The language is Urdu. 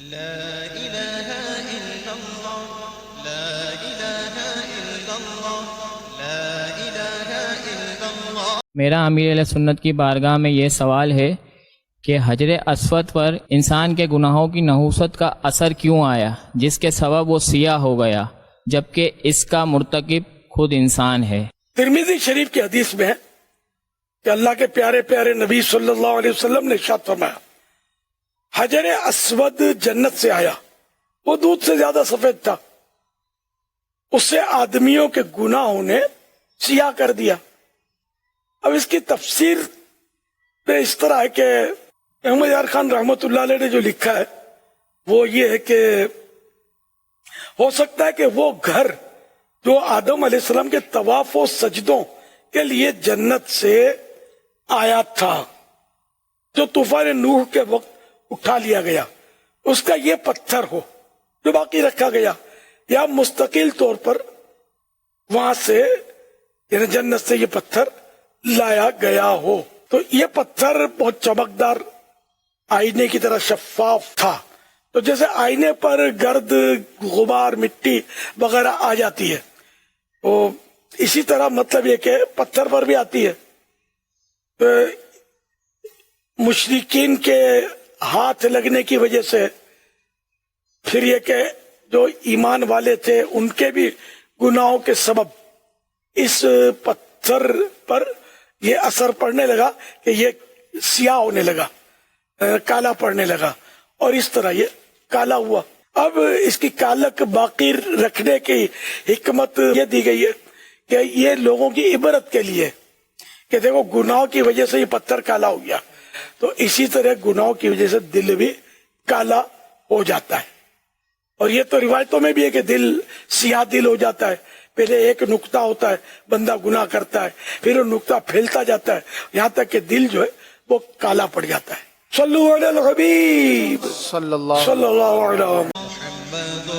لا الہ الا اللہ لا الہ الا اللہ لا الہ الا اللہ۔ میرا امیر اہل سنت کی بارگاہ میں یہ سوال ہے کہ حجر اسود پر انسان کے گناہوں کی نحوست کا اثر کیوں آیا جس کے سبب وہ سیاہ ہو گیا جبکہ اس کا مرتکب خود انسان ہے؟ ترمذی شریف کی حدیث میں ہے کہ اللہ کے پیارے پیارے نبی صلی اللہ علیہ وسلم نے ارشاد فرمایا حجر اسود جنت سے آیا، وہ دودھ سے زیادہ سفید تھا، اس سے آدمیوں کے گناہوں نے سیاہ کر دیا۔ اب اس کی تفسیر پہ اس طرح ہے کہ احمد یار خان رحمت اللہ علیہ نے جو لکھا ہے وہ یہ ہے کہ ہو سکتا ہے کہ وہ گھر جو آدم علیہ السلام کے طواف و سجدوں کے لیے جنت سے آیا تھا، جو طوفان نوح کے وقت اٹھا لیا گیا، اس کا یہ پتھر ہو جو باقی رکھا گیا، یا مستقل طور پر وہاں سے یعنی جنت سے یہ پتھر لایا گیا ہو۔ تو یہ پتھر بہت چمکدار آئینے کی طرح شفاف تھا، تو جیسے آئینے پر گرد غبار مٹی وغیرہ آ جاتی ہے، وہ اسی طرح مطلب یہ کہ پتھر پر بھی آتی ہے۔ تو مشرکین کے ہاتھ لگنے کی وجہ سے پھر یہ کہ جو ایمان والے تھے ان کے بھی گناہوں کے سبب اس پتھر پر یہ اثر پڑنے لگا کہ یہ سیاہ ہونے لگا، کالا پڑنے لگا، اور اس طرح یہ کالا ہوا۔ اب اس کی کالک باقی رکھنے کی حکمت یہ دی گئی ہے کہ یہ لوگوں کی عبرت کے لیے کہ دیکھو گناہوں کی وجہ سے یہ پتھر کالا ہو گیا، تو اسی طرح گناہوں کی وجہ سے دل بھی کالا ہو جاتا ہے۔ اور یہ تو روایتوں میں بھی ہے کہ دل سیاہ دل ہو جاتا ہے، پہلے ایک نقطہ ہوتا ہے، بندہ گناہ کرتا ہے، پھر وہ نقطہ پھیلتا جاتا ہے یہاں تک کہ دل جو ہے وہ کالا پڑ جاتا ہے۔ صلو علی الحبیب صلی اللہ صلی اللہ علیہ وسلم۔ محمد